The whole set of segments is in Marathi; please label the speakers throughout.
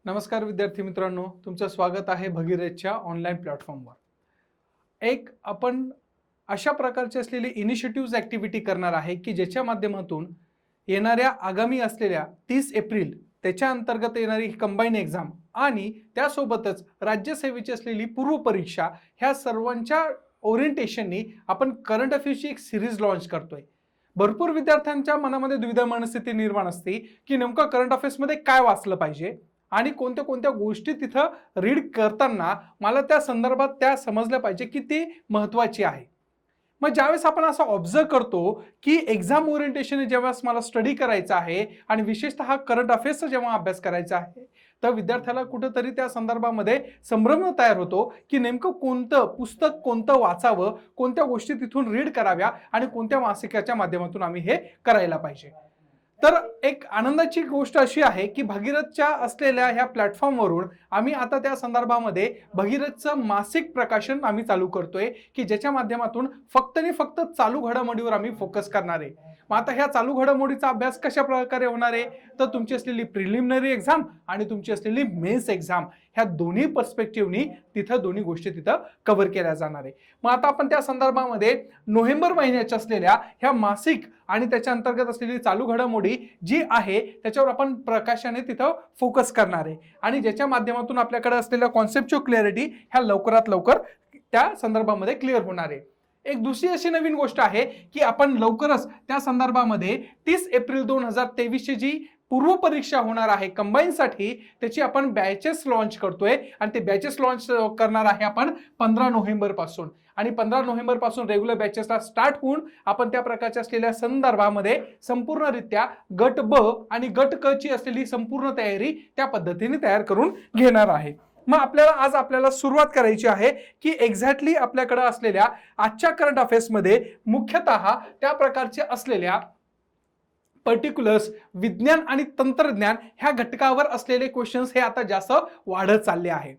Speaker 1: नमस्कार विद्यार्थी मित्रांनो, तुमचं स्वागत आहे भगीरथच्या ऑनलाईन प्लॅटफॉर्मवर। एक आपण अशा प्रकारची असलेली इनिशिएटिव्हज ॲक्टिव्हिटी करणार आहे की ज्याच्या माध्यमातून येणाऱ्या आगामी असलेल्या 30 एप्रिल त्याच्या अंतर्गत येणारी कंबाईन एक्झाम आणि त्यासोबतच राज्यसेवेची असलेली पूर्व परीक्षा ह्या सर्वांच्या ओरिएंटेशननी आपण करंट अफेअर्सची एक सिरीज लॉन्च करतोय। भरपूर विद्यार्थ्यांच्या मनामध्ये द्विधा मनस्थिती निर्माण असते की नेमकं करंट अफेअर्समध्ये काय वाचलं पाहिजे आणि कोणत्या कोणत्या गोष्टी तिथं रीड करताना मला त्या संदर्भात त्या समजल्या पाहिजे की ती महत्त्वाची आहे। मग ज्यावेळेस आपण असं ऑब्झर्व करतो की एक्झाम ओरिएंटेशन जेव्हा मला स्टडी करायचा आहे आणि विशेषतः करंट अफेअर्सचा जेव्हा अभ्यास करायचा आहे तर विद्यार्थ्याला कुठेतरी त्या संदर्भामध्ये संभ्रम तयार होतो की नेमकं कोणतं पुस्तक कोणतं वाचावं, कोणत्या गोष्टी तिथून रीड कराव्या आणि कोणत्या मासिकाच्या माध्यमातून आम्ही हे करायला पाहिजे। तर एक आनंदाची गोष्ट अशी आहे की भगीरथच्या असलेल्या ह्या प्लॅटफॉर्मवरून आम्ही आता त्या संदर्भामध्ये भगीरथचं मासिक प्रकाशन आम्ही चालू करतोय की ज्याच्या माध्यमातून फक्त आणि फक्त चालू घडामोडीवर आम्ही फोकस करणार आहे। मग आता ह्या चालू घडामोडीचा अभ्यास कशा प्रकारे होणार आहे तर तुमची असलेली प्रिलिमिनरी एक्झाम आणि तुमची असलेली मेन्स एक्झाम ह्या दोन्ही पर्स्पेक्टिव्हनी तिथं दोन्ही गोष्टी तिथं कव्हर केल्या जाणार आहे। मग आता आपण त्या संदर्भामध्ये नोव्हेंबर महिन्याच्या असलेल्या ह्या मासिक आणि त्याच्या अंतर्गत असलेली चालू घडामोडी जी आहे त्याच्यावर आपण प्रकाशाने तिथं फोकस करणार आहे आणि ज्याच्या माध्यमातून आपल्याकडे असलेल्या कॉन्सेप्च्युअल क्लॅरिटी ह्या लवकरात लवकर त्या संदर्भामध्ये क्लिअर होणार आहे। एक दुसरी अशी नवीन गोष्ट आहे की आपण लवकरच त्या संदर्भामध्ये 30 एप्रिल 2023 ची जी पूर्व परीक्षा होणार आहे कंबाईनसाठी त्याची आपण बॅचेस लॉन्च करतोय आणि ते बॅचेस लॉन्च करणार आहे आपण 15 नोव्हेंबर पासून आणि 15 नोव्हेंबर पासून रेग्युलर बॅचेसला स्टार्ट होऊन आपण त्या प्रकारच्या असलेल्या संदर्भामध्ये संपूर्णरित्या गट ब आणि गट क ची असलेली संपूर्ण तयारी त्या पद्धतीने तयार करून घेणार आहे। मग आपल्याला सुरुवात करायची आहे की एक्झॅक्टली आपल्याकडे असलेल्या आजच्या करंट अफेअर्समध्ये मुख्यतः त्या प्रकारचे असलेल्या पर्टिक्युलर्स विज्ञान आणि तंत्रज्ञान ह्या घटकावर असलेले क्वेश्चन्स हे आता जास्त वाढत चालले आहे।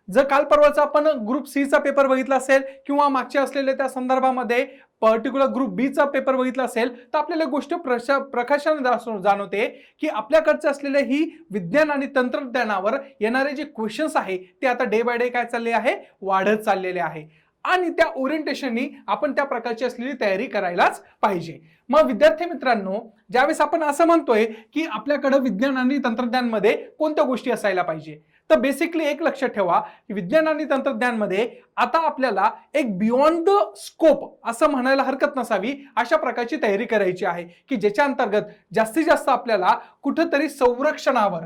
Speaker 1: जर काल परवाचा आपण ग्रुप सी चा पेपर बघितला असेल किंवा मागच्या असलेल्या त्या संदर्भामध्ये पर्टिक्युलर ग्रुप बी चा पेपर बघितला असेल तर आपल्याला गोष्ट प्रकाशाने जाणवते की आपल्याकडचे असलेले ही विज्ञान आणि तंत्रज्ञानावर येणारे जे क्वेश्चन्स आहे ते आता डे बाय डे काय चालले आहे वाढत चाललेले आहे आणि त्या ओरिएंटेशननी आपण त्या प्रकारची असलेली तयारी करायलाच पाहिजे। मग विद्यार्थी मित्रांनो, ज्यावेळेस आपण असं म्हणतोय की आपल्याकडे विज्ञान आणि तंत्रज्ञानमध्ये कोणत्या गोष्टी असायला पाहिजे तर बेसिकली एक लक्षात ठेवा विज्ञान आणि तंत्रज्ञानमध्ये आता आपल्याला एक बियॉन्ड द स्कोप असं म्हणायला हरकत नसावी अशा प्रकारची तयारी करायची आहे की ज्याच्या अंतर्गत जास्तीत जास्त आपल्याला कुठेतरी संरक्षणावर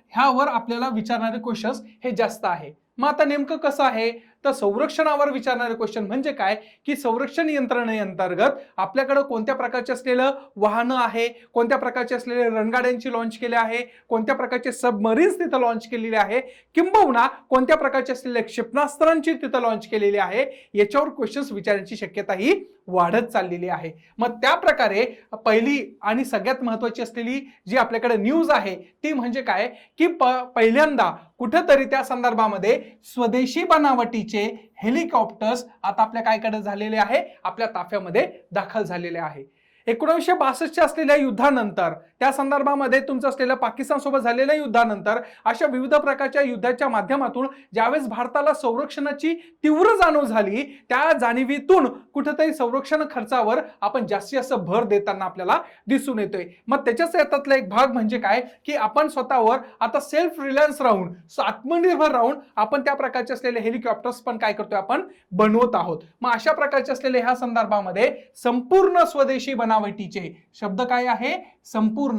Speaker 1: ह्यावर आपल्याला विचारणारे क्वेश्चन्स हे जास्त आहे। मग आता नेमकं कसं आहे तर संरक्षणावर विचारणारे क्वेश्चन म्हणजे काय की संरक्षण यंत्रणेअंतर्गत आपल्याकडे कोणत्या प्रकारचे असलेलं वाहनं आहे, कोणत्या प्रकारचे असलेले रणगाड्यांची लॉन्च केले आहे, कोणत्या प्रकारचे सबमरीन्स तिथं लॉन्च केलेले आहे किंबहुना कोणत्या प्रकारचे असलेले क्षेपणास्त्रांची तिथं लॉन्च केलेली आहे याच्यावर क्वेश्चन्स विचारण्याची शक्यता ही वाढत चाललेली आहे। मग त्या प्रकारे पहिली आणि सगळ्यात महत्त्वाची असलेली जी आपल्याकडे न्यूज आहे ती म्हणजे काय की पहिल्यांदा कुठेतरी त्या संदर्भामध्ये स्वदेशी बनावटीचे हेलिकॉप्टर्स आता आपल्या कायकडे झालेले आहे आपल्या ताफ्यामध्ये दाखल झालेले आहे। 1962 असलेल्या युद्धानंतर त्या संदर्भामध्ये तुमचं असलेल्या पाकिस्तान सोबत झालेल्या युद्धानंतर अशा विविध प्रकारच्या युद्धाच्या माध्यमातून ज्यावेळेस भारताला संरक्षणाची तीव्र जाणीव झाली त्या जाणीवीतून कुठेतरी संरक्षण खर्चावर आपण जास्तीत जास्त भर देताना आपल्याला दिसून येतोय। मग त्याच्याच यातला एक भाग म्हणजे काय की आपण स्वतःवर आता सेल्फ रिलायन्स राहून आत्मनिर्भर राहून आपण त्या प्रकारचे असलेले हेलिकॉप्टर्स पण काय करतोय आपण बनवत आहोत। मग अशा प्रकारचे असलेले ह्या संदर्भामध्ये संपूर्ण स्वदेशी बनावटीचे शब्द काय आहे संपूर्ण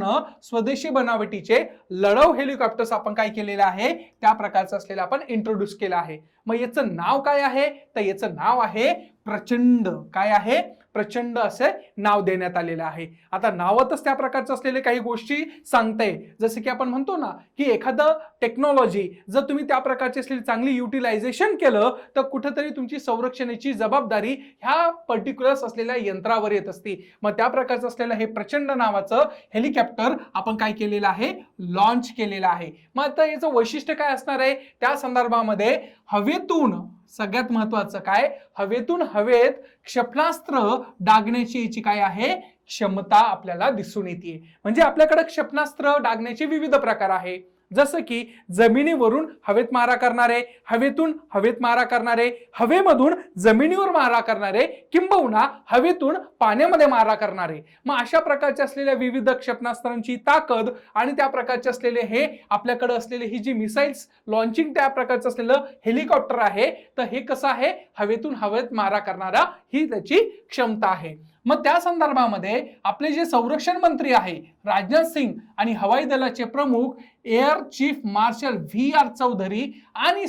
Speaker 1: स्वदेशी बनावटीचे लढाऊ हेलिकॉप्टर्स आपण काय केलेले आहे त्या प्रकारचं असलेलं आपण इंट्रोड्यूस केलं आहे। मग याचं नाव काय आहे तर याचं नाव आहे प्रचंड। काय आहे प्रचंड असे नाव देण्यात आलेलं आहे। आता नावातच त्या प्रकारचं असलेले काही गोष्टी सांगताय जसं की आपण म्हणतो ना की एखादं टेक्नॉलॉजी जर तुम्ही त्या प्रकारची असलेली चांगली युटिलायझेशन केलं तर कुठेतरी तुमची संरक्षणाची जबाबदारी ह्या पर्टिक्युलर्स असलेल्या यंत्रावर येत असते। मग त्या प्रकारचं असलेलं हे प्रचंड नावाचं हेलिकॉप्टर आपण काय केलेलं आहे लॉन्च केलेलं आहे। मग आता याचं वैशिष्ट्य काय असणार आहे त्या संदर्भामध्ये हवेतून सगळ्यात महत्त्वाचं काय हवेतून हवेत क्षेपणास्त्र डागण्याची याची काय आहे क्षमता आपल्याला दिसून येते. म्हणजे आपल्याकडे क्षेपणास्त्र डागण्याचे विविध प्रकार आहे, जसं की जमिनीवरून हवेत मारा करणारे, हवेतून हवेत मारा करणारे, हवेमधून जमिनीवर मारा करणारे, किंबहुना हवेतून पाण्यामध्ये मारा करणारे. मग अशा प्रकारचे असलेल्या विविध क्षेपणास्त्रांची ताकद आणि त्या प्रकारचे असलेले हे आपल्याकडे असलेले ही जी मिसाईल्स लॉन्चिंग त्या प्रकारचं असलेलं हेलिकॉप्टर आहे, तर हे कसं आहे, हवेतून हवेत मारा करणारा ही त्याची क्षमता आहे. मग त्या संदर्भामध्ये आपले जे संरक्षण मंत्री आहे राजनाथ सिंग आणि हवाई दलाचे प्रमुख air chief marshal VR Chaudhari आणि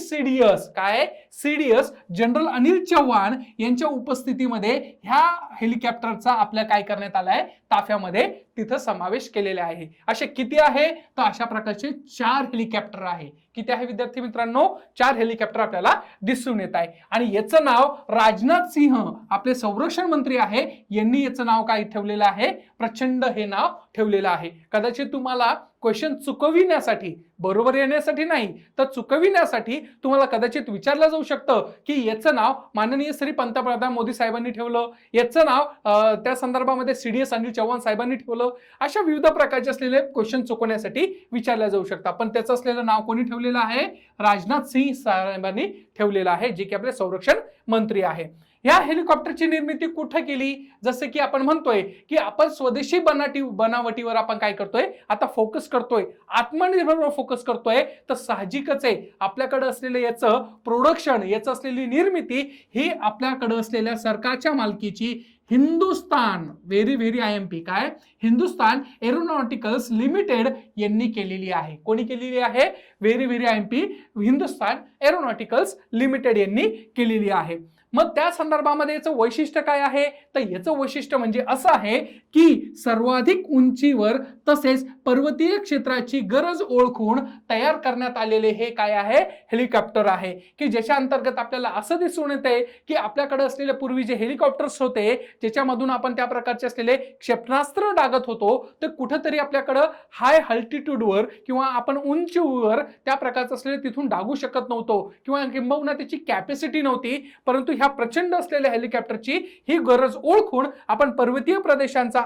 Speaker 1: सीडीएस जनरल अनिल चौहान यांच्या उपस्थितीमध्ये ह्या हेलिकॉप्टरचा आपल्या काय करण्यात आलाय, ताफ्यामध्ये तिथं समावेश केलेला आहे. असे किती आहे, तर अशा प्रकारचे 4 हेलिकॉप्टर आहे. किती आहे विद्यार्थी मित्रांनो, 4 हेलिकॉप्टर आपल्याला दिसून येत आहे. आणि याचं नाव राजनाथ सिंह आपले संरक्षण मंत्री आहे, यांनी याचं नाव काय ठेवलेलं आहे, प्रचंड हे नाव ठेवलेलं आहे. कदाचित तुम्हाला क्वेश्चन चुकविण्यासाठी, बरोबर येण्यासाठी नाही तर चुकविण्यासाठी तुम्हाला कदाचित विचारलं जाऊ शकतं की याचं नाव माननीय श्री पंतप्रधान मोदी साहेबांनी ठेवलं, याचं नाव त्या संदर्भामध्ये सीडीएस अनिल चौहान साहेबांनी ठेवलं. अशा विविध प्रकारचे असलेले क्वेश्चन चुकवण्यासाठी विचारले जाऊ शकतात. पण त्याचं असलेलं नाव कोणी ठेवलेलं आहे, राजनाथ सिंह साहेबांनी ठेवलेलं आहे, जे की आपले संरक्षण मंत्री आहे. या हेलिकॉप्टरची निर्मिती कुठे केली, जसं की आपण म्हणतोय की आपण स्वदेशी बनावटीवर आपण काय करतोय, आता फोकस करतोय, आत्मनिर्भर फोकस करतोय. तर साहजिकच आहे आपल्याकडे असलेले याचं प्रोडक्शन, याचं असलेली निर्मिती ही आपल्याकडे असलेल्या सरकारच्या मालकीची हिंदुस्तान व्हेरी IMP काय हिंदुस्तान एरोनॉटिकल्स लिमिटेड यांनी केलेली आहे. कोणी केलेली आहे, very IMP Hindustan aeronauticals limited यांनी केलेली आहे. मग त्या संदर्भामध्ये याचं वैशिष्ट्य काय आहे, तर याचं वैशिष्ट्य म्हणजे असं आहे की सर्वाधिक उंचीवर तसेच पर्वतीय क्षेत्राची गरज ओळखून तयार करण्यात आलेले हे काय आहे, हेलिकॉप्टर आहे, की ज्याच्या अंतर्गत आपल्याला असं दिसून येते की आपल्याकडे असलेले पूर्वी जे हेलिकॉप्टर्स होते ज्याच्यामधून आपण त्या प्रकारचे असलेले क्षेपणास्त्र डागत होतो, तर कुठेतरी आपल्याकडं हाय अल्टिट्यूडवर किंवा आपण उंचीवर त्या प्रकारचं असलेले तिथून डागू शकत नव्हतो किंवा किंबहुना त्याची कॅपॅसिटी नव्हती. परंतु ह्या प्रचंड असलेल्या हेलिकॉप्टरची ही गरज ओळखून आपण पर्वतीय प्रदेशांचा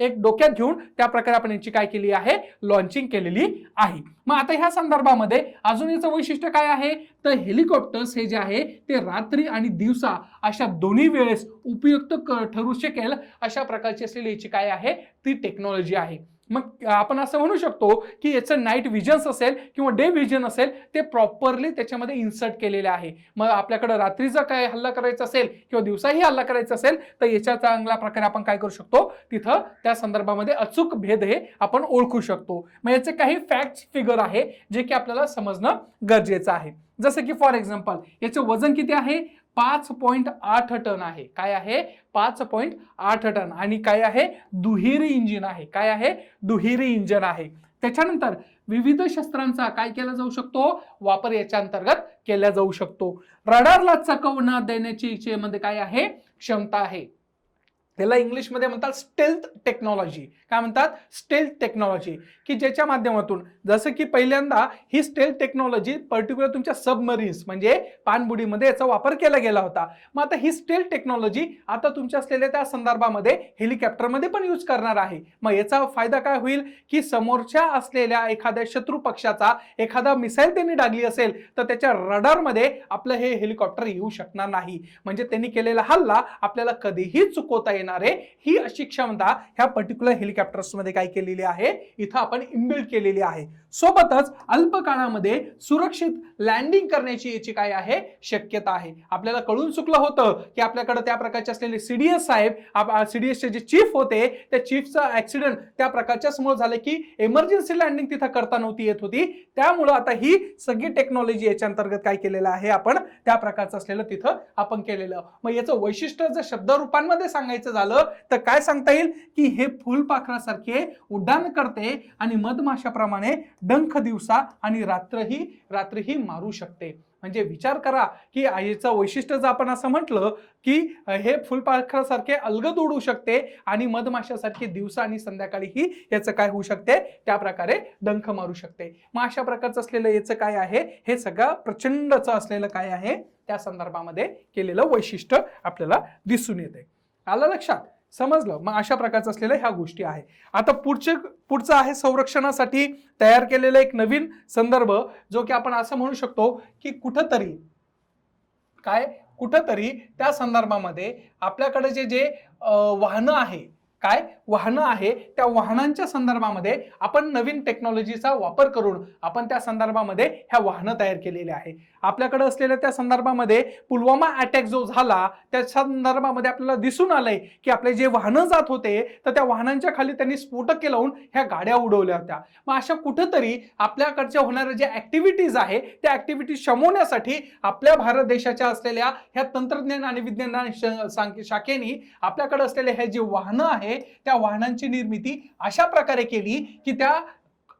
Speaker 1: एक डोक्यात घेऊन त्या प्रकारे आपण याची काय केली आहे, लॉन्चिंग केलेली आहे. मग आता ह्या संदर्भामध्ये अजून याचं वैशिष्ट्य काय आहे, तर हेलिकॉप्टर्स हे जे आहे ते रात्री आणि दिवसा अशा दोन्ही वेळेस उपयुक्त ठरू शकेल अशा प्रकारची असलेली याची काय आहे, ती टेक्नॉलॉजी आहे. मग आपण असं म्हणू शकतो की याचं नाईट विजन्स असेल किंवा डे विजन असेल ते प्रॉपरली त्याच्यामध्ये इन्सर्ट केलेले आहे. मग आपल्याकडे रात्रीचा काय हल्ला करायचा असेल किंवा दिवसाही हल्ला करायचा असेल तर याच्या चांगल्या प्रकारे आपण काय करू शकतो, तिथं त्या संदर्भामध्ये अचूक भेद हे आपण ओळखू शकतो. मग याचे काही फॅक्ट्स फिगर आहे जे की आपल्याला समजणं गरजेचं आहे. जसं की फॉर एक्झाम्पल याचं वजन किती आहे, 5.8 टन आहे. काय आहे, 5.8 टन. आणि काय आहे, दुहेरी इंजिन आहे. काय आहे, दुहेरी इंजिन आहे. त्याच्यानंतर विविध शस्त्रांचा काय केला जाऊ शकतो, वापर याच्या अंतर्गत केला जाऊ शकतो. रडारला चकवणा देण्याची मध्ये काय आहे, क्षमता आहे. त्याला इंग्लिशमध्ये म्हणतात स्टेल्थ टेक्नॉलॉजी. काय म्हणतात, स्टेल्थ टेक्नॉलॉजी, की ज्याच्या माध्यमातून जसं की पहिल्यांदा ही स्टेल्थ टेक्नॉलॉजी पर्टिक्युलर तुमच्या सबमरीन्स म्हणजे पाणबुडीमध्ये याचा वापर केला गेला होता. मग आता ही स्टेल्थ टेक्नॉलॉजी आता तुमच्या असलेल्या त्या संदर्भामध्ये हेलिकॉप्टरमध्ये पण यूज करणार आहे. मग याचा फायदा काय होईल की समोरच्या असलेल्या एखाद्या शत्रू पक्षाचा एखादा मिसाईल त्यांनी डागली असेल तर त्याच्या रडारमध्ये आपलं हे हेलिकॉप्टर येऊ शकणार नाही. म्हणजे त्यांनी केलेला हल्ला आपल्याला कधीही चुकवता येणार आहे. ही अशी क्षमता ह्या पर्टिक्युलर हेलिकॉप्टर्स मध्ये काय केलेली आहे, इथं आपण इनबिल्ट केलेली आहे. सोबतच अल्प काळामध्ये सुरक्षित लँडिंग करण्याची याची काय आहे, शक्यता आहे. आपल्याला कळून चुकलं होतं की आपल्याकडे त्या प्रकारचे असलेले सीडीएस साहेब, सीडीएसचे जे चीफ होते त्या चीफचा ऍक्सिडेंट त्या प्रकारच्यामुळे झाले की इमर्जन्सी लँडिंग तिथं करता नव्हती येत होती. त्यामुळे आता ही सगळी टेक्नॉलॉजी याच्या अंतर्गत काय केलेलं आहे, आपण त्या प्रकारचं असलेलं तिथं आपण केलेलं. मग याचं वैशिष्ट्य जर शब्दरूपांमध्ये सांगायचं झालं तर काय सांगता येईल की हे फुलपाखरासारखे उड्डाण करते आणि मधमाशाप्रमाणे डंख दिवसा आणि रात्रीही मारू शकते. म्हणजे विचार करा की याचं वैशिष्ट्य जर आपण असं म्हटलं की हे फुलपाखरासारखे अलगद उडू शकते आणि मधमाशासारखे दिवसा आणि संध्याकाळीही याचं काय होऊ शकते, त्या प्रकारे डंख मारू शकते. मग अशा प्रकारचं असलेलं याचं काय आहे, हे सगळं प्रचंडचं असलेलं काय आहे त्या संदर्भामध्ये केलेलं वैशिष्ट्य आपल्याला दिसून येते. आलं लक्षात. समजलं? मग अशा प्रकारचं असलेल्या ह्या गोष्टी आहे. आता पुढचं आहे संरक्षणासाठी तयार केलेला एक नवीन संदर्भ, जो की आपण असं म्हणू शकतो की कुठंतरी त्या संदर्भामध्ये आपल्याकडे जे वाहनं आहे, वाहनं आहे, त्या वाहनांच्या संदर्भामध्ये आपण नवीन टेक्नॉलॉजीचा वापर करून आपण त्या संदर्भामध्ये ह्या वाहनं तयार केलेले आहे. आपल्याकडे असलेल्या त्या संदर्भामध्ये पुलवामा अटॅक जो झाला त्या संदर्भामध्ये आपल्याला दिसून आलंय की आपले जे वाहनं जात होते तर त्या वाहनांच्या खाली त्यांनी स्फोटके लावून ह्या गाड्या उडवल्या होत्या. मग अशा कुठेतरी आपल्याकडच्या होणाऱ्या ज्या ऍक्टिव्हिटीज आहे त्या ऍक्टिव्हिटीज शमवण्यासाठी आपल्या भारत देशाच्या असलेल्या ह्या तंत्रज्ञान आणि विज्ञान शाखेने आपल्याकडे असलेल्या ह्या जी वाहनं आहे त्या वाहनांची निर्मिती अशा प्रकारे केली की त्या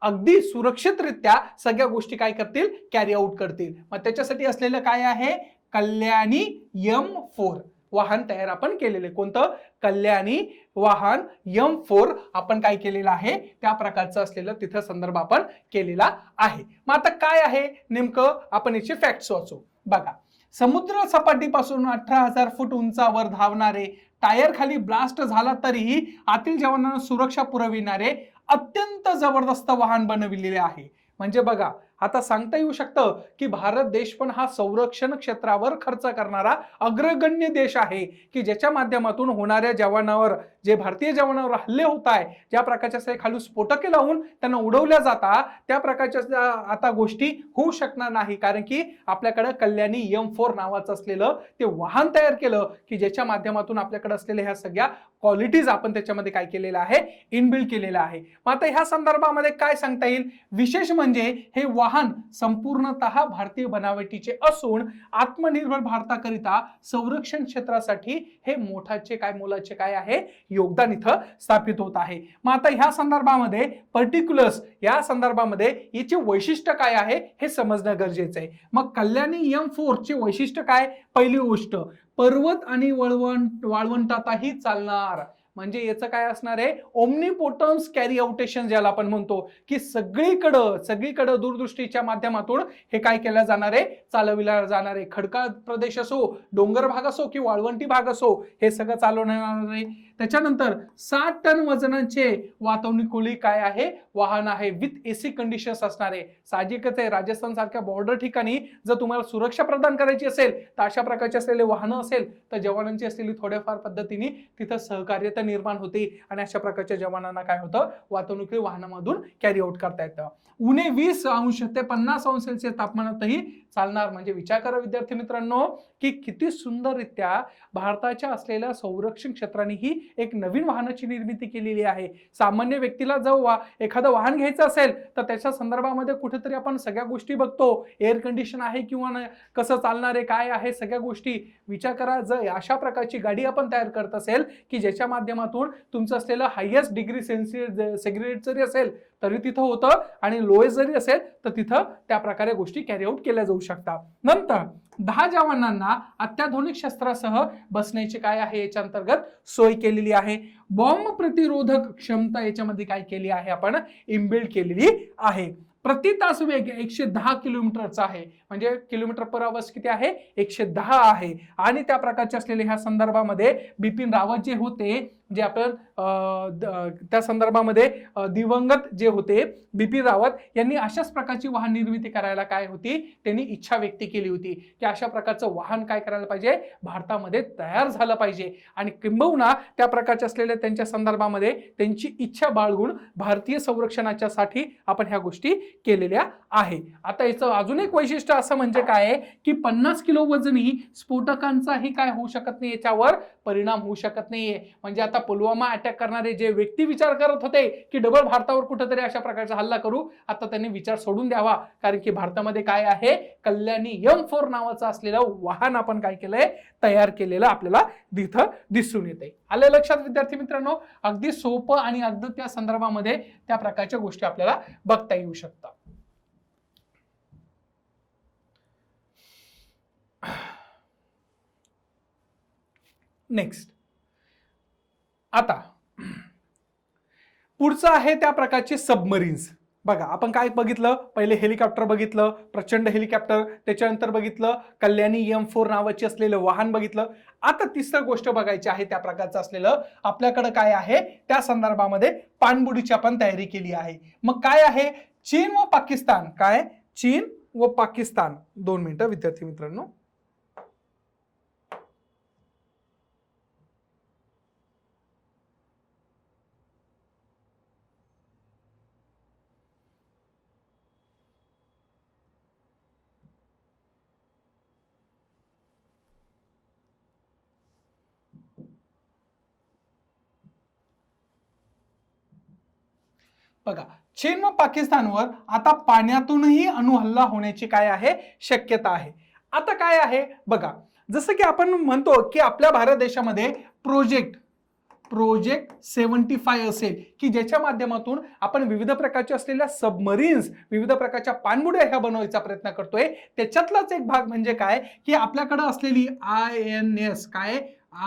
Speaker 1: अगदी सुरक्षितरित्या सगळ्या गोष्टी काय करतील, कॅरी आउट करतील. मग त्याच्यासाठी असलेलं काय आहे, कल्याणी M4 वाहन तयार आपण केलेले. कोणतं? कल्याणी वाहन M4 आपण काय केलेलं आहे, त्या प्रकारचं असलेलं तिथं संदर्भ आपण केलेला आहे. मग आता काय आहे नेमकं, आपण याचे फॅक्ट्स वाचू. बघा, समुद्र सपाटीपासून 18,000 फूट उंचावर धावणारे, टायर खाली ब्लास्ट झाला तरीही आतील जवानांना सुरक्षा पुरविणारे अत्यंत जबरदस्त वाहन बनविलेले आहे. म्हणजे बघा, आता सांगता येऊ शकतं की भारत देश पण हा संरक्षण क्षेत्रावर खर्च करणारा अग्रगण्य देश आहे की ज्याच्या माध्यमातून होणाऱ्या जवानावर, जे भारतीय जवानावर हल्ले होत आहे, ज्या प्रकारच्या खाली स्फोटके लावून त्यांना उडवल्या जातात, त्या प्रकारच्या आता गोष्टी होऊ शकणार नाही. कारण की आपल्याकडे कल्याणी M4 नावाचं असलेलं ते वाहन तयार केलं की ज्याच्या माध्यमातून आपल्याकडे असलेल्या ह्या सगळ्या क्वालिटीज आपण त्याच्यामध्ये काय केलेलं आहे, इनबिल्ड केलेलं आहे. मग आता ह्या संदर्भामध्ये काय सांगता येईल, विशेष म्हणजे हे वाहन संपूर्णतः भारतीय बनावटीचे असून आत्मनिर्भर भारताकरिता संरक्षण क्षेत्रासाठी हे मोलाचे काय आहे, योगदान इथं स्थापित होत आहे. मग आता ह्या संदर्भामध्ये पर्टिक्युलर्स, या संदर्भामध्ये याचे वैशिष्ट्य काय आहे हे समजणं गरजेचं आहे. मग कल्याणी M4 चे वैशिष्ट्य काय, पहिली गोष्ट, पर्वत आणि वाळवंटातही चालणार. म्हणजे याचं काय असणार आहे, ओमनीपोटन्स कॅरी आउटेशन ज्याला आपण म्हणतो की सगळीकडं दूरदृष्टीच्या माध्यमातून हे काय केलं जाणार आहे, चालविला जाणार आहे. खडकाळ प्रदेश असो, डोंगर भाग असो की वाळवंटी भाग असो, हे सगळं चालवणार आहे. त्याच्यानंतर 60 टन वजनाचे वातानुकूलित काय आहे, वाहन आहे, विथ AC कंडिशन्स असणार आहे. साहजिकच आहे, राजस्थान सारख्या बॉर्डर ठिकाणी जर तुम्हाला सुरक्षा प्रदान करायची असेल तर अशा प्रकारचे असलेले वाहनं असेल तर जवानांची असलेली थोड्याफार पद्धतीने तिथं सहकार्यता निर्माण होते आणि अशा प्रकारच्या जवानांना काय होतं, वातानुकूलित वाहनामधून कॅरी आउट करता येतं. उणे 20 अंश ते 50 अंश सेल्सिअस तापमानातही चालणार. म्हणजे विचार करा विद्यार्थी मित्रांनो की किती सुंदररित्या भारताच्या असलेल्या संरक्षण क्षेत्राने ही एक नवीन वाहनाची निर्मिती केलेली आहे. सामान्य व्यक्तीला जर एखादं वाहन घ्यायचं असेल तर त्याच्या संदर्भामध्ये कुठेतरी आपण सगळ्या गोष्टी बघतो, एअर कंडिशन आहे किंवा कसं चालणार आहे, काय आहे, सगळ्या गोष्टी विचार करा. जर अशा प्रकारची गाडी आपण तयार करत असेल की ज्याच्या माध्यमातून तुमचं असलेलं हायेस्ट डिग्री सेग्रिगेट जरी असेल तरी तिथं होतं आणि लोएस्ट जरी असेल तर तिथं त्या प्रकारे गोष्टी कॅरी आउट केल्या जाऊ शकतात. नंतर 10 जवानांना अत्याधुनिक शस्त्रासह बसण्याची काय आहे, याच्या अंतर्गत सोय केलेली आहे. बॉम्ब प्रतिरोधक क्षमता याच्यामध्ये काय केली आहे, आपण इनबिल्ड केलेली आहे. प्रति तास वेग 110 किलोमीटरचा आहे. म्हणजे किलोमीटर पर आवर्स किती आहे, 110 आहे. आणि त्या प्रकारचे असलेले ह्या संदर्भामध्ये बिपिन रावत जे होते, जे आपण त्या संदर्भामध्ये दिवंगत जे होते बिपिन रावत यांनी अशाच प्रकारची वाहन निर्मिती करायला काय होती, त्यांनी इच्छा व्यक्त केली होती की अशा प्रकारचं वाहन काय करायला पाहिजे, भारतामध्ये तयार झालं पाहिजे. आणि किंबहुना त्या प्रकारच्या असलेल्या त्यांच्या संदर्भामध्ये त्यांची इच्छा बाळगून भारतीय संरक्षणाच्या साठी आपण ह्या गोष्टी केलेल्या आहे. आता याचं अजून एक वैशिष्ट्य असं म्हणजे काय आहे की 50 किलो वजनी स्फोटकांचाही काय होऊ शकत नाही, याच्यावर परिणाम होऊ शकत नाहीये. म्हणजे आता पुलवामा अटॅक करणारे जे व्यक्ती विचार करत होते की डबल भारतावर कुठेतरी अशा प्रकारचा हल्ला करू, आता त्यांनी विचार सोडून द्यावा. कारण की भारतामध्ये काय आहे, कल्याणी M4 नावाचं असलेलं वाहन आपण काय केलंय, तयार केलेलं आपल्याला तिथं दिसून येते. आलं लक्षात विद्यार्थी मित्रांनो, अगदी सोपं आणि अगदी त्या संदर्भामध्ये त्या प्रकारच्या गोष्टी आपल्याला बघता येऊ शकतात. नेक्स्ट, आता पुढचं आहे त्या प्रकारचे सबमरीन्स. बघा आपण काय बघितलं, पहिले हेलिकॉप्टर बघितलं, प्रचंड हेलिकॉप्टर, त्याच्यानंतर बघितलं कल्याणी M4 नावाची असलेलं वाहन बघितलं. आता तिसरी गोष्ट बघायची आहे त्या प्रकारचं असलेलं आपल्याकडे काय आहे, त्या संदर्भामध्ये पाणबुडीची आपण तयारी केली आहे. मग काय आहे, चीन व पाकिस्तान, काय चीन व पाकिस्तान, 2 मिनिटं विद्यार्थी मित्रांनो. बघा चीन व पाकिस्तानवर आता पाण्यातूनही अणुहल्ला होण्याची काय आहे, शक्यता आहे. आता काय आहे बघा, जसं की आपण म्हणतो की आपल्या भारत देशामध्ये प्रोजेक्ट 75 असेल की ज्याच्या माध्यमातून आपण विविध प्रकारच्या असलेल्या सबमरीन्स, विविध प्रकारच्या पाणबुड्या ह्या बनवायचा प्रयत्न करतोय. त्याच्यातलाच एक भाग म्हणजे काय की आपल्याकडे असलेली INS, काय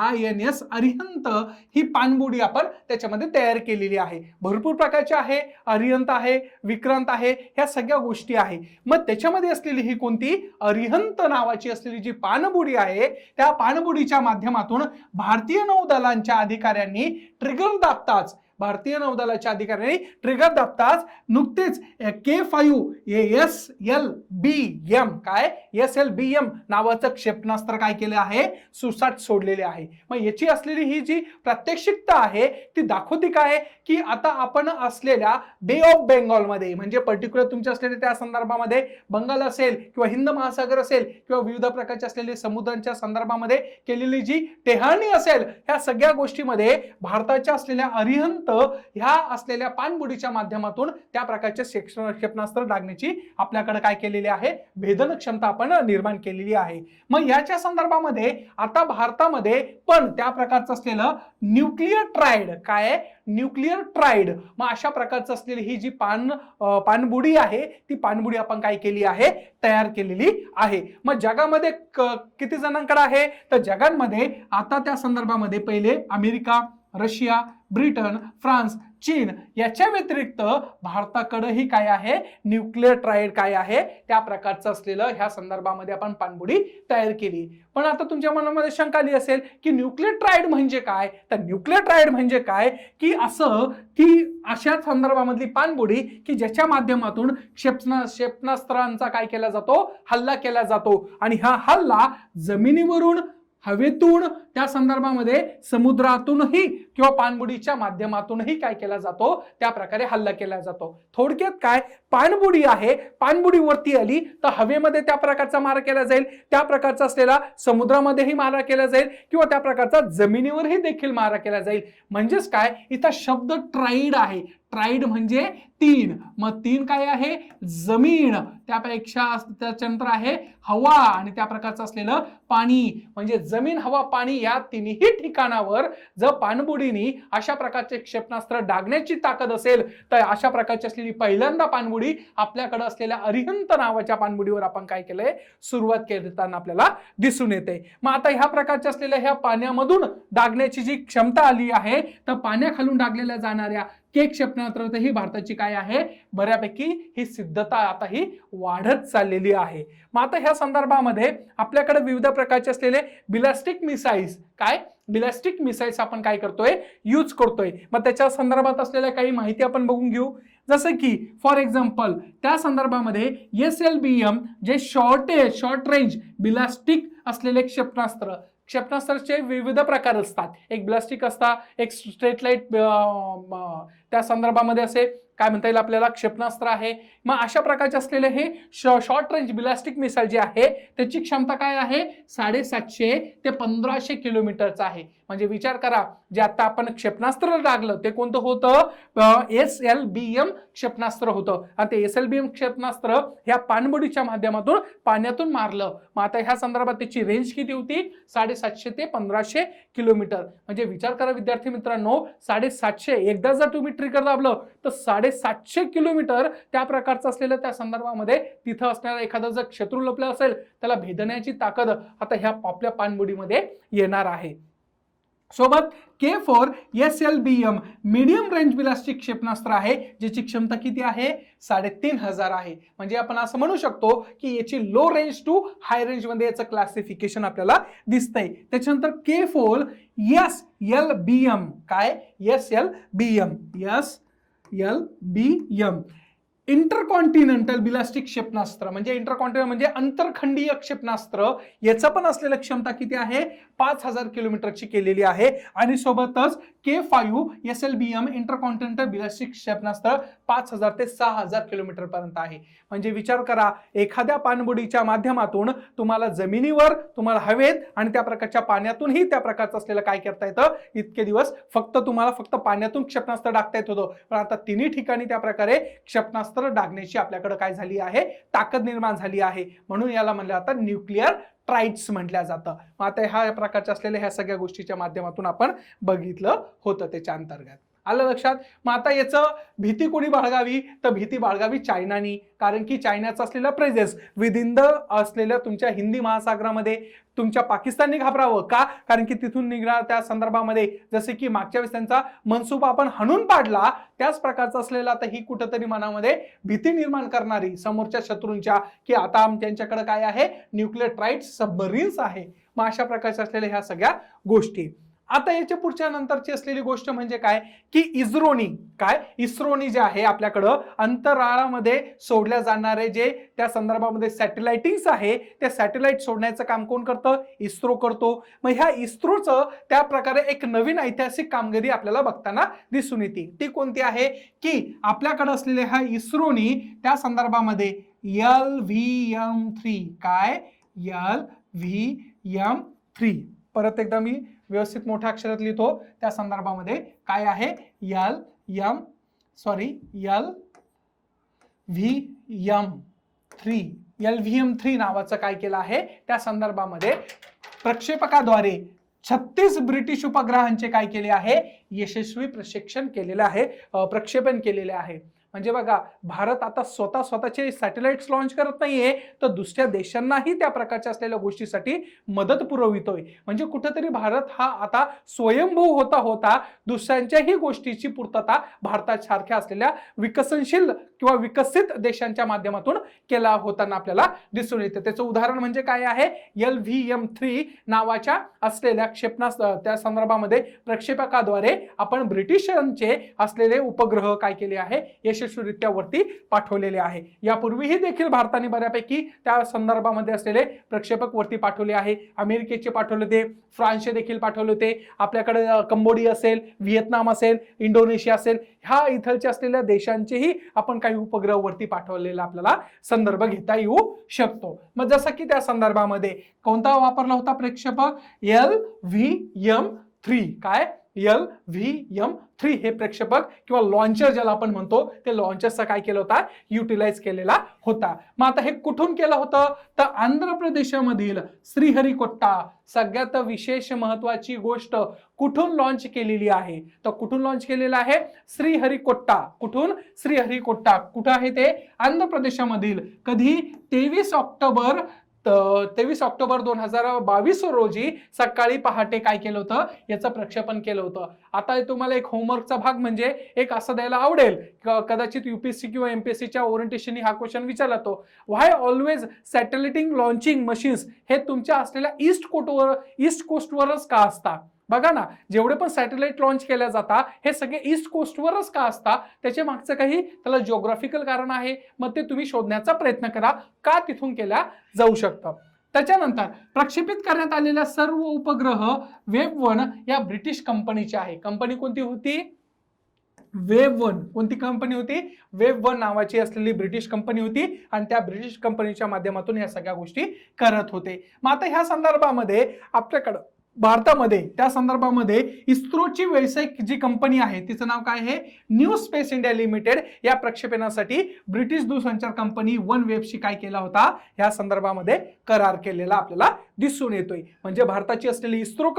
Speaker 1: INS अरिहंत ही पाणबुडी आपण त्याच्यामध्ये तयार केलेली आहे. भरपूर प्रकारचे आहे, अरिहंत आहे, विक्रांत आहे, ह्या सगळ्या गोष्टी आहे. मग त्याच्यामध्ये असलेली ही कोणती अरिहंत नावाची असलेली जी पाणबुडी आहे, त्या पाणबुडीच्या माध्यमातून भारतीय नौदलांच्या अधिकाऱ्यांनी ट्रिगर दाबताच, भारतीय नौदलाच्या अधिकाऱ्यांनी ट्रिगर दाबताच नुकतेच K5 SLBM, काय SLBM नावाचं क्षेपणास्त्र काय केलं आहे, सुसाट सोडलेले आहे. मग याची असलेली ही जी प्रात्यक्षिकता आहे ती दाखवते काय की आता आपण असलेल्या बे ऑफ बेंगॉलमध्ये, म्हणजे पर्टिक्युलर तुमच्या असलेल्या त्या संदर्भामध्ये बंगाल असेल किंवा हिंद महासागर असेल किंवा विविध प्रकारचे असलेले समुद्रांच्या संदर्भामध्ये केलेली जी टेहळणी असेल, ह्या सगळ्या गोष्टीमध्ये भारताच्या असलेल्या अरिहंत ह्या असलेल्या पाणबुडीच्या माध्यमातून त्या प्रकारचे क्षेपणास्त्र डागण्याची आपल्याकडे काय केलेली आहे, भेदन क्षमता आपण निर्माण केलेली आहे. मग याच्या संदर्भामध्ये आता भारतामध्ये पण त्या प्रकारचं असलेलं न्यूक्लिअर ट्राइड, काय न्यूक्लिअर ट्राइड, मग अशा प्रकारचं असलेली ही जी पाणबुडी आहे ती पाणबुडी आपण काय केली आहे, तयार केलेली आहे. मग जगामध्ये किती जणांकडे आहे, तर जगांमध्ये आता त्या संदर्भामध्ये पहिले अमेरिका, रशिया, ब्रिटन, फ्रान्स, चीन याच्या व्यतिरिक्त भारताकडेही काय आहे, न्यूक्लिअर ट्राइड काय आहे, त्या प्रकारचं असलेलं ह्या संदर्भामध्ये आपण पाणबुडी तयार केली. पण आता तुमच्या मनामध्ये शंका आली असेल की न्यूक्लिअर ट्राइड म्हणजे काय, तर न्यूक्लिअर ट्राइड म्हणजे काय की असं की अशा संदर्भामधली पाणबुडी की ज्याच्या माध्यमातून क्षेपणास्त्रांचा काय केला जातो, हल्ला केला जातो. आणि हा हल्ला जमिनीवरून, हवेतून, त्या संदर्भामध्ये समुद्रातूनही किंवा पाणबुडीच्या माध्यमातूनही काय केला जातो, त्या प्रकारे हल्ला केला जातो. थोडक्यात काय, पाणबुडी आहे, पाणबुडी वरती आली तर हवेमध्ये त्या प्रकारचा मारा केला जाईल, त्या प्रकारचा असलेला समुद्रामध्येही मारा केला जाईल किंवा त्या प्रकारचा जमिनीवरही देखील मारा केला जाईल. म्हणजेच काय, इथं शब्द ट्राइड आहे. ट्राइड म्हणजे 3, मग 3 काय आहे, जमीन, त्यापेक्षा त्याच्यानंतर आहे हवा आणि त्या प्रकारचं असलेलं पाणी. म्हणजे जमीन, हवा, पाणी या तिन्ही ठिकाणावर जर पाणबुडीनी अशा प्रकारचे क्षेपणास्त्र डागण्याची ताकद असेल तर अशा प्रकारची असलेली पहिल्यांदा पाणबुडी आपल्याकडे असलेल्या अरिहंत नावाच्या पाणबुडीवर आपण काय केलंय, सुरुवात करताना आपल्याला दिसून येते. मग आता ह्या प्रकारच्या असलेल्या ह्या पाण्यामधून डागण्याची जी क्षमता आली आहे, तर पाण्याखालून डागलेल्या जाणाऱ्या क्षेपणास्त्रातही भारताची काय आहे, बऱ्यापैकी ही सिद्धता आता ही वाढत चाललेली आहे. मग आता ह्या संदर्भामध्ये आपल्याकडे विविध प्रकारचे असलेले बिलास्टिक मिसाईल्स, काय बिलास्टिक मिसाईल्स आपण काय करतोय, यूज करतोय. मग त्याच्या संदर्भात असलेल्या काही माहिती आपण बघून घेऊ. जसं की फॉर एक्झाम्पल त्या संदर्भामध्ये SLBM जे शॉर्ट रेंज बिलास्टिक असलेले क्षेपणास्त्राचे विविध प्रकार असतात. एक ब्लास्टिक असतात, एक स्ट्रेट लाईट त्या संदर्भामध्ये असे काय म्हणता येईल आपल्याला क्षेपणास्त्र आहे. मग अशा प्रकारचे असलेले हे शॉर्ट रेंज बिलास्टिक मिसाईल जे आहे त्याची क्षमता काय आहे, 750 ते 1500 किलोमीटरचा आहे. म्हणजे विचार करा, जे आता आपण क्षेपणास्त्र लागलं ते कोणतं होतं, SLBM क्षेपणास्त्र होतं. आणि ते SLBM क्षेपणास्त्र ह्या पाणबुडीच्या माध्यमातून पाण्यातून मारलं. मग आता ह्या संदर्भात त्याची रेंज किती होती, 750 ते 1500 किलोमीटर. म्हणजे विचार करा विद्यार्थी मित्रांनो, 750, एकदा जर तुम्ही ट्रिगर दाबलं तर 750 किलोमीटर त्या प्रकारचं असलेलं त्या संदर्भामध्ये तिथं असणारा एखादा जर शत्रू लपला असेल त्याला भेदण्याची ताकद आता ह्या आपल्या पाणबुडीमध्ये येणार आहे. सोबत K4 SLBM मीडियम रेंज बिलास्टिक क्षेपणास्त्र आहे, ज्याची क्षमता किती आहे 3500 आहे. म्हणजे आपण असं म्हणू शकतो की याची low range to high range मध्ये याचं क्लासिफिकेशन आपल्याला दिसतंय. त्याच्यानंतर K4 SLBM काय SLBM इंटरकॉन्टिनेंटल बिलास्टिक क्षेपणास्त्र म्हणजे इंटरकॉन्टिनेंटल म्हणजे आंतरखंडीय क्षेपणास्त्र, याचं पण असलेलं क्षमता किती आहे 5000 किलोमीटरची केलेली आहे. आणि सोबतच K5 SLBM इंटरकॉन्टिनेंटल बिलास्टिक क्षेपणास्त्र 5000 ते 6000 किलोमीटर पर्यंत आहे. म्हणजे विचार करा, एखाद्या पाणबुडीच्या माध्यमातून तुम्हाला जमिनीवर, तुम्हाला हवेत आणि त्या प्रकारच्या पाण्यातूनही त्या प्रकारचं असलेलं काय करता येतं. इतके दिवस तुम्हाला फक्त पाण्यातून क्षेपणास्त्र डागता येत होतं, पण आता तिन्ही ठिकाणी त्या प्रकारे क्षेपणास्त्र डागण्याची आपल्याकडे काय झाली आहे ताकद निर्माण झाली आहे. म्हणून याला म्हणलं जातं न्यूक्लिअर ट्राइट्स म्हटलं जातं. मग आता ह्या प्रकारच्या असलेल्या ह्या सगळ्या गोष्टीच्या माध्यमातून आपण बघितलं होतं त्याच्या अंतर्गत. आलं लक्षात. मग आता याचं भीती कोणी बाळगावी, तर भीती बाळगावी चायनानी, कारण की चायनाचा असलेला प्रेझेन्स विदिन द असलेल्या तुमच्या हिंदी महासागरामध्ये तुमच्या पाकिस्तानने घाबरावं का, कारण की तिथून निघणार त्या संदर्भामध्ये जसे की मागच्या वेळेस त्यांचा मनसुबा आपण हाणून पाडला, त्याच प्रकारचं असलेला आता ही कुठंतरी मनामध्ये भीती निर्माण करणारी समोरच्या शत्रूंच्या, की आता त्यांच्याकडे काय आहे न्यूक्लिअर ट्राइट्स सबमरीन्स आहे. मग अशा प्रकारच्या असलेल्या ह्या सगळ्या गोष्टी. आता याच्या पुढच्या नंतरची असलेली गोष्ट म्हणजे काय की इस्रोनी जे आहे आपल्याकडं अंतराळामध्ये सोडल्या जाणारे जे त्या संदर्भामध्ये सॅटेलाइटिंग्स आहे, त्या सॅटेलाइट सोडण्याचं काम कोण करतं, इस्रो करतो. मग ह्या इस्रोचं त्या प्रकारे एक नवीन ऐतिहासिक कामगिरी आपल्याला बघताना दिसून येते. ती कोणती आहे की आपल्याकडे असलेले हा इस्रोनी त्या संदर्भामध्ये LVM3 काय LVM3 परत एकदा मी व्यवस्थित मोठ्या अक्षरात लिहितो, त्या संदर्भामध्ये काय आहे LVM3 नावाचं काय केलं आहे त्या संदर्भामध्ये प्रक्षेपकाद्वारे 36 ब्रिटिश उपग्रहांचे काय केले आहे यशस्वी प्रक्षेपण केलेले आहे. म्हणजे बघा, भारत आता स्वतःचे सॅटेलाइट्स लॉन्च करत नाहीये, तर दुसऱ्या देशांनाही त्या प्रकारच्या असलेल्या गोष्टीसाठी मदत पुरवितोय. म्हणजे कुठेतरी भारत हा आता स्वयंभू होता दुसऱ्यांच्याही गोष्टीची पूर्तता भारतासारख्या असलेल्या विकसनशील किंवा विकसित देशांच्या माध्यमातून केला होताना आपल्याला दिसून येते. त्याचं उदाहरण म्हणजे काय आहे LVM3 नावाच्या असलेल्या क्षेपणास्त्र त्या संदर्भामध्ये प्रक्षेपकाद्वारे आपण ब्रिटिशांचे असलेले उपग्रह काय केले आहे यशस्वीरित्या वरती पाठवलेले आहे. यापूर्वीही देखील भारताने बऱ्यापैकी त्या संदर्भामध्ये असलेले प्रक्षेपक वरती पाठवले आहे. अमेरिकेचे पाठवले होते, फ्रान्सचे देखील पाठवले होते, आपल्याकडे कंबोडिया असेल, व्हिएतनाम असेल, इंडोनेशिया असेल, ह्या इथलच्या असलेल्या देशांचेही आपण काही उपग्रह वरती पाठवलेला आपल्याला संदर्भ घेता येऊ शकतो. मग जसं की त्या संदर्भामध्ये कोणता वापरला होता प्रक्षेपक LVM3 काय LVM3 हे प्रक्षेपक किंवा लॉन्चर ज्याला आपण म्हणतो ते लॉन्चरचा काय केलं होता युटिलाइज केलेला होता. मग आता हे कुठून केलं होतं तर आंध्र प्रदेशामधील श्रीहरिकोट्टा, सगळ्यात विशेष महत्वाची गोष्ट कुठून लॉन्च केलेली आहे तर कुठून लॉन्च केलेलं आहे श्रीहरिकोट्टा. कुठून श्रीहरिकोट्टा कुठं आहे ते आंध्र प्रदेशामधील. कधी 23 ऑक्टोबर 2022 रोजी सकाळी पहाटे काय केलं होतं याचं प्रक्षेपण केलं होतं. आता तुम्हाला एक होमवर्कचा भाग म्हणजे एक असं द्यायला आवडेल, कदाचित UPSC किंवा MPSCच्या ओरिएंटेशन हा क्वेश्चन विचारला तो, व्हाय ऑलवेज सॅटेलाइटिंग लॉन्चिंग मशीन्स हे तुमच्या असलेल्या ईस्ट कोस्टवरच का असतात. बघा ना, जेवढे पण सॅटेलाइट लॉन्च केल्या जातात हे सगळे ईस्ट कोस्टवरच का असतात, त्याच्या मागचं काही त्याला जिओग्राफिकल कारण आहे. मग ते तुम्ही शोधण्याचा प्रयत्न करा का तिथून केल्या जाऊ शकतं. त्याच्यानंतर प्रक्षेपित करण्यात आलेल्या सर्व उपग्रह वेव्ह 1 या ब्रिटिश कंपनीचे आहे. कंपनी कोणती होती वेव्ह 1. कोणती कंपनी होती वेव्ह 1 नावाची असलेली ब्रिटिश कंपनी होती आणि त्या ब्रिटिश कंपनीच्या माध्यमातून या सगळ्या गोष्टी करत होते. मग आता ह्या संदर्भामध्ये आपल्याकडं भारतामध्ये त्या संदर्भामध्ये इस्रोची व्यावसायिक जी कंपनी आहे तिचं नाव काय आहे न्यू स्पेस इंडिया लिमिटेड. या प्रक्षेपणासाठी ब्रिटिश दूरसंचार कंपनी OneWebशी काय केला होता या संदर्भामध्ये करार केलेला आपल्याला दिसून येतोय. म्हणजे भारताची असलेली इस्रो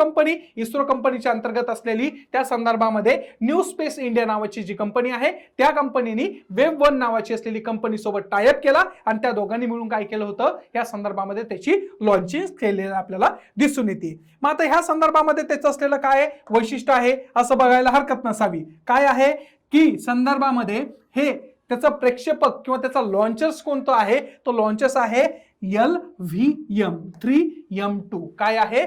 Speaker 1: कंपनीच्या अंतर्गत असलेली त्या संदर्भामध्ये न्यू स्पेस इंडिया नावाची जी कंपनी आहे त्या कंपनीने वेव्ह 1 नावाची असलेली कंपनी सोबत टायअप केला आणि त्या दोघांनी मिळून काय केलं होतं या संदर्भामध्ये त्याची लॉन्चिंग केलेलं आपल्याला दिसून येते. मग आता ह्या संदर्भामध्ये त्याचं असलेलं काय वैशिष्ट्य आहे असं बघायला हरकत नसावी. काय आहे की संदर्भामध्ये हे त्याचं प्रेक्षेपक किंवा त्याचा लॉन्चर्स कोणतं आहे, तो लॉन्चर्स आहे LVM-3M2. काय आहे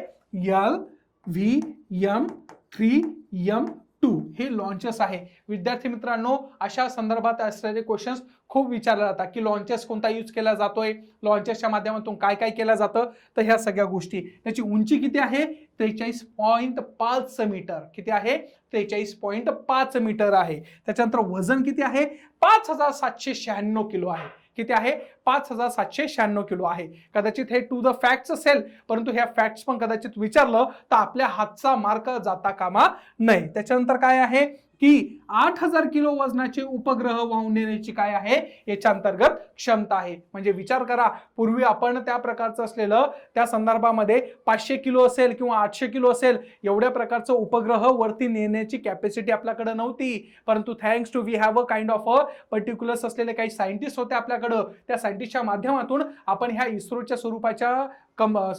Speaker 1: LVM-3M2 हे लॉन्चर्स आहे. विद्यार्थी मित्रांनो, अशा संदर्भात असलेले क्वेश्चन्स खूप विचारले जातात की लॉन्चर्स कोणता यूज केला जातोय, लॉन्चर्सच्या माध्यमातून काय काय केलं जातं. तर ह्या सगळ्या गोष्टी, त्याची उंची किती आहे 43.5 मीटर. किती आहे 43.5 मीटर आहे. त्याच्यानंतर वजन किती आहे 5796 किलो आहे. किती आहे 5796 किलो आहे. कदाचित हे टू द फॅक्ट्स असेल, परंतु ह्या फॅक्ट्स पण कदाचित विचारलं तर आपल्या हातचा मार्क जाता कामा नये. त्याच्यानंतर काय आहे की 8000 किलो वजनाचे उपग्रह वाहून नेण्याची काय आहे याच्या अंतर्गत क्षमता आहे. म्हणजे विचार करा, पूर्वी आपण त्या प्रकारचं असलेलं त्या संदर्भामध्ये 500 किलो असेल किंवा 800 किलो असेल एवढ्या प्रकारचं उपग्रह वरती नेण्याची कॅपॅसिटी आपल्याकडे नव्हती. परंतु thanks to we have a kind of a particulars असलेले काही सायंटिस्ट होते आपल्याकडं. त्या सायंटिस्टच्या माध्यमातून आपण ह्या इस्रोच्या स्वरूपाच्या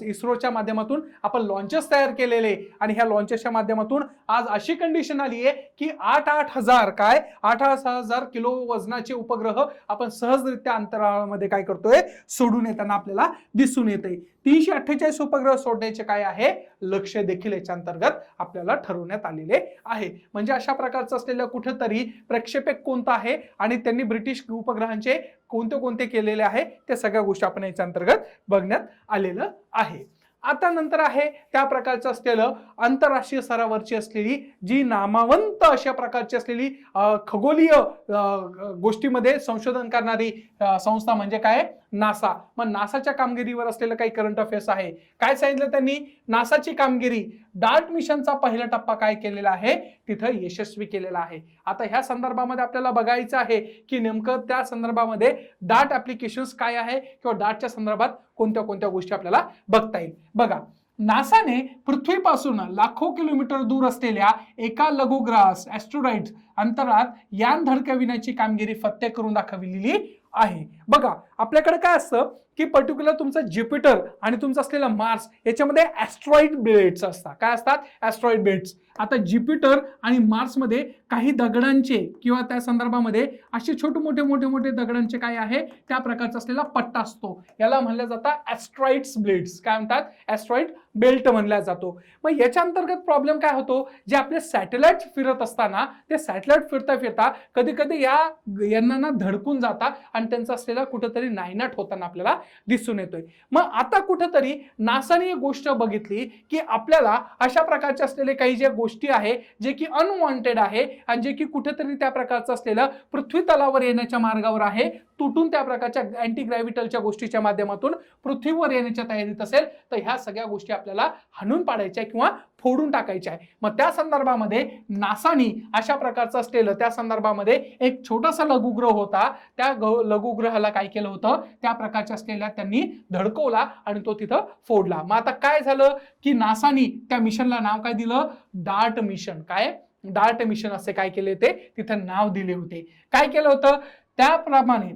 Speaker 1: इस्रोच्या माध्यमातून आपण लॉन्चर्स तयार केलेले आणि ह्या लॉन्चर्सच्या माध्यमातून आज अशी कंडिशन आली आहे की 8,000 किलो वजनाचे उपग्रह आपण सहजरित्या अंतराळामध्ये काय करतोय सोडून येताना आपल्याला दिसून येते. 348 उपग्रह सोडण्याचे काय आहे लक्ष्य देखील याच्या अंतर्गत आपल्याला ठरवण्यात आलेले आहे. म्हणजे अशा प्रकारचं असलेलं कुठेतरी प्रक्षेपक कोणतं आहे आणि त्यांनी ब्रिटिश उपग्रहांचे कोणते कोणते केलेले आहे त्या सगळ्या गोष्टी आपण याच्या अंतर्गत बघण्यात आलेलं आहे. आता नंतर आहे त्या प्रकारचं असलेलं आंतरराष्ट्रीय स्तरावरची असलेली जी नामवंत अशा प्रकारची असलेली खगोलीय गोष्टीमध्ये संशोधन करणारी संस्था म्हणजे काय नासा. मग नासाच्या कामगिरीवर असलेलं काही करंट अफेअर्स आहे. काय सांगितलं त्यांनी, नासाची कामगिरी डार्ट मिशनचा पहिला टप्पा काय केलेला आहे तिथं यशस्वी केलेला आहे. आता ह्या संदर्भामध्ये आपल्याला बघायचं आहे की नेमकं त्या संदर्भामध्ये डार्ट ऍप्लिकेशन्स काय आहे किंवा डार्टच्या संदर्भात कोणत्या कोणत्या गोष्टी आपल्याला बघता येईल. बघा, नासाने पृथ्वीपासून लाखो किलोमीटर दूर असलेल्या एका लघुग्रहास ऍस्ट्रॉइड अंतराळात यान धडकविण्याची कामगिरी फत्ते करून दाखवलेली आहे. बघा, आपल्याकडे काय असतं की पर्टिक्युलर तुमचं ज्युपिटर आणि तुमचं असलेला मार्स याच्यामध्ये ऍस्ट्रॉइड बेल्ट्स असतात. काय असतात ऍस्ट्रॉइड बेल्ट्स. आता ज्युपिटर आणि मार्स मध्ये काही दगडांचे किंवा त्या संदर्भामध्ये असे छोटे मोठे दगडांचे काय आहे त्या प्रकारचा असलेला पट्टा असतो. याला म्हणलं जातं ऍस्ट्रॉइड्स बेल्ट्स. काय म्हणतात ऍस्ट्रॉइड बेल्ट म्हणला जातो. मग याच्या अंतर्गत प्रॉब्लेम काय होतो, जे आपले सॅटेलाइट फिरत असताना ते सॅटेलाइट फिरता कधी कधी यांना धडकून जातात आणि त्यांचा असलेला कुठेतरी नायनाट होताना आपल्याला दिसून येतोय. मग आता कुठेतरी नासाने एक गोष्ट बघितली की आपल्याला अशा प्रकारचे असलेले काही ज्या गोष्टी आहे जे की अनवॉन्टेड आहे आणि जे की कुठेतरी त्या प्रकारचं असलेलं पृथ्वी तलावर येण्याच्या मार्गावर आहे, तुटून त्या प्रकारच्या अँटी ग्रॅव्हिटलच्या गोष्टीच्या माध्यमातून पृथ्वीवर येण्याच्या तयारीत असेल तर ह्या सगळ्या गोष्टी आपल्याला हाणून पाडायच्या किंवा फोडून टाकायचे आहे. मग त्या संदर्भामध्ये नासानी अशा प्रकारचं असलेलं त्या संदर्भामध्ये एक छोटासा लघुग्रह होता. त्या लघुग्रहाला काय केलं होतं त्या प्रकारच्या असलेल्या त्यांनी धडकवला आणि तो तिथं फोडला. मग आता काय झालं की नासानी त्या मिशनला नाव काय दिलं, डार्ट मिशन. काय डार्ट मिशन असे काय केले ते तिथं नाव दिले होते. काय केलं होतं त्याप्रमाणे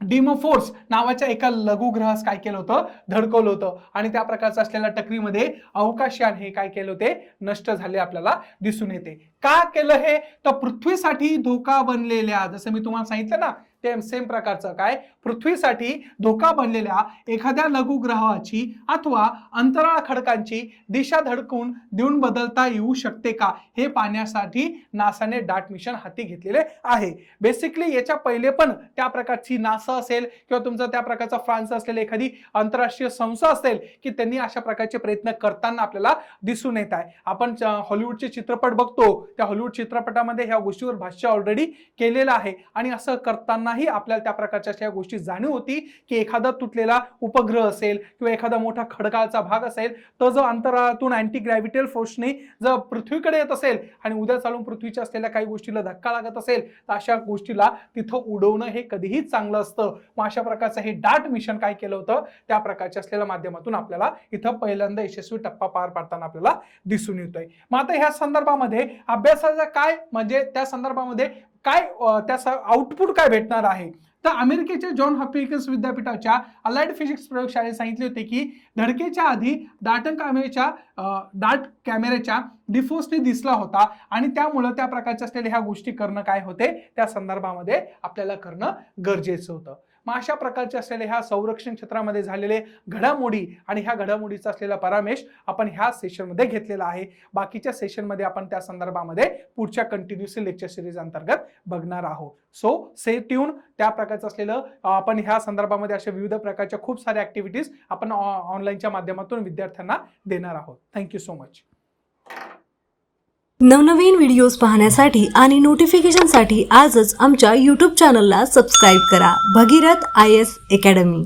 Speaker 1: डिमोफोर्स नावाच्या एका लघुग्रहास काय केलं होतं धडकवलं होतं आणि त्या प्रकारचं असलेल्या टकरीमध्ये अवकाशयान हे काय केले होते नष्ट झाले आपल्याला दिसून येते. का केलं हे, तर पृथ्वीसाठी धोका बनलेल्या, जसं मी तुम्हाला सांगितलं ना ते सेम प्रकारचं काय पृथ्वीसाठी धोका बनलेल्या एखाद्या लघुग्रहाची अथवा अंतराळ खडकांची दिशा धडकून देऊन बदलता येऊ शकते का हे पाहण्यासाठी नासाने डार्ट मिशन हाती घेतलेले आहे. बेसिकली याच्या पहिले पण त्या प्रकारची नासा असेल किंवा तुमचा त्या प्रकारचा फ्रान्स असलेली एखादी आंतरराष्ट्रीय संस्था असेल की त्यांनी अशा प्रकारचे प्रयत्न करताना आपल्याला दिसून येत आहे. आपण हॉलिवूडचे चित्रपट बघतो, त्या हॉलिवूड चित्रपटामध्ये ह्या गोष्टीवर भाष्य ऑलरेडी केलेलं आहे आणि असं करताना आपल्याला त्या प्रकारच्या अशा गोष्टी जाणीव होती की एखादा तुटलेला उपग्रह असेल किंवा एखादा मोठा खडकाचा भाग असेल तर जो अंतराळातून अँटी ग्रॅव्हिटल फोर्सने जर पृथ्वीकडे येत असेल आणि उद्या चालून पृथ्वीच्या असलेल्या काही गोष्टीला धक्का लागत असेल तर अशा गोष्टीला तिथं उडवणं हे कधीही चांगलं असतं. मग अशा प्रकारचं हे डार्ट मिशन काय केलं होतं त्या प्रकारच्या असलेल्या माध्यमातून आपल्याला इथं पहिल्यांदा यशस्वी टप्पा पार पाडताना आपल्याला दिसून येतोय. मग आता ह्या संदर्भामध्ये अभ्यासाचा काय म्हणजे त्या संदर्भामध्ये काय त्याचा आउटपुट काय भेटणार आहे तर अमेरिकेच्या जॉन हॉपकिन्स विद्यापीठाच्या अलाइड फिजिक्स प्रयोगशाळेत सांगितले होते की धडकेच्या आधी डार्ट कॅमेऱ्याच्या डिफोर्सने दिसला होता आणि त्यामुळे त्या प्रकारच्या असलेल्या ह्या गोष्टी करणं काय होते त्या संदर्भामध्ये आपल्याला करणं गरजेचं होतं. मग अशा प्रकारचे असलेले ह्या संरक्षण क्षेत्रामध्ये झालेले घडामोडी आणि ह्या घडामोडीचा असलेला परामर्श आपण ह्या सेशनमध्ये घेतलेला आहे. बाकीच्या सेशनमध्ये आपण त्या संदर्भामध्ये पुढच्या कंटिन्युअस लेक्चर सिरीज अंतर्गत बघणार आहोत. So stay tune. त्या प्रकारचं असलेलं आपण ह्या संदर्भामध्ये अशा विविध प्रकारच्या खूप साऱ्या ऍक्टिव्हिटीज आपण ऑनलाईनच्या माध्यमातून विद्यार्थ्यांना देणार आहोत. Thank you so much.
Speaker 2: नवनवीन व्हिडिओज पाहण्यासाठी आणि नोटिफिकेशनसाठी आजच आमच्या यूट्यूब चॅनलला सबस्क्राईब करा. Bhagirath IAS academy.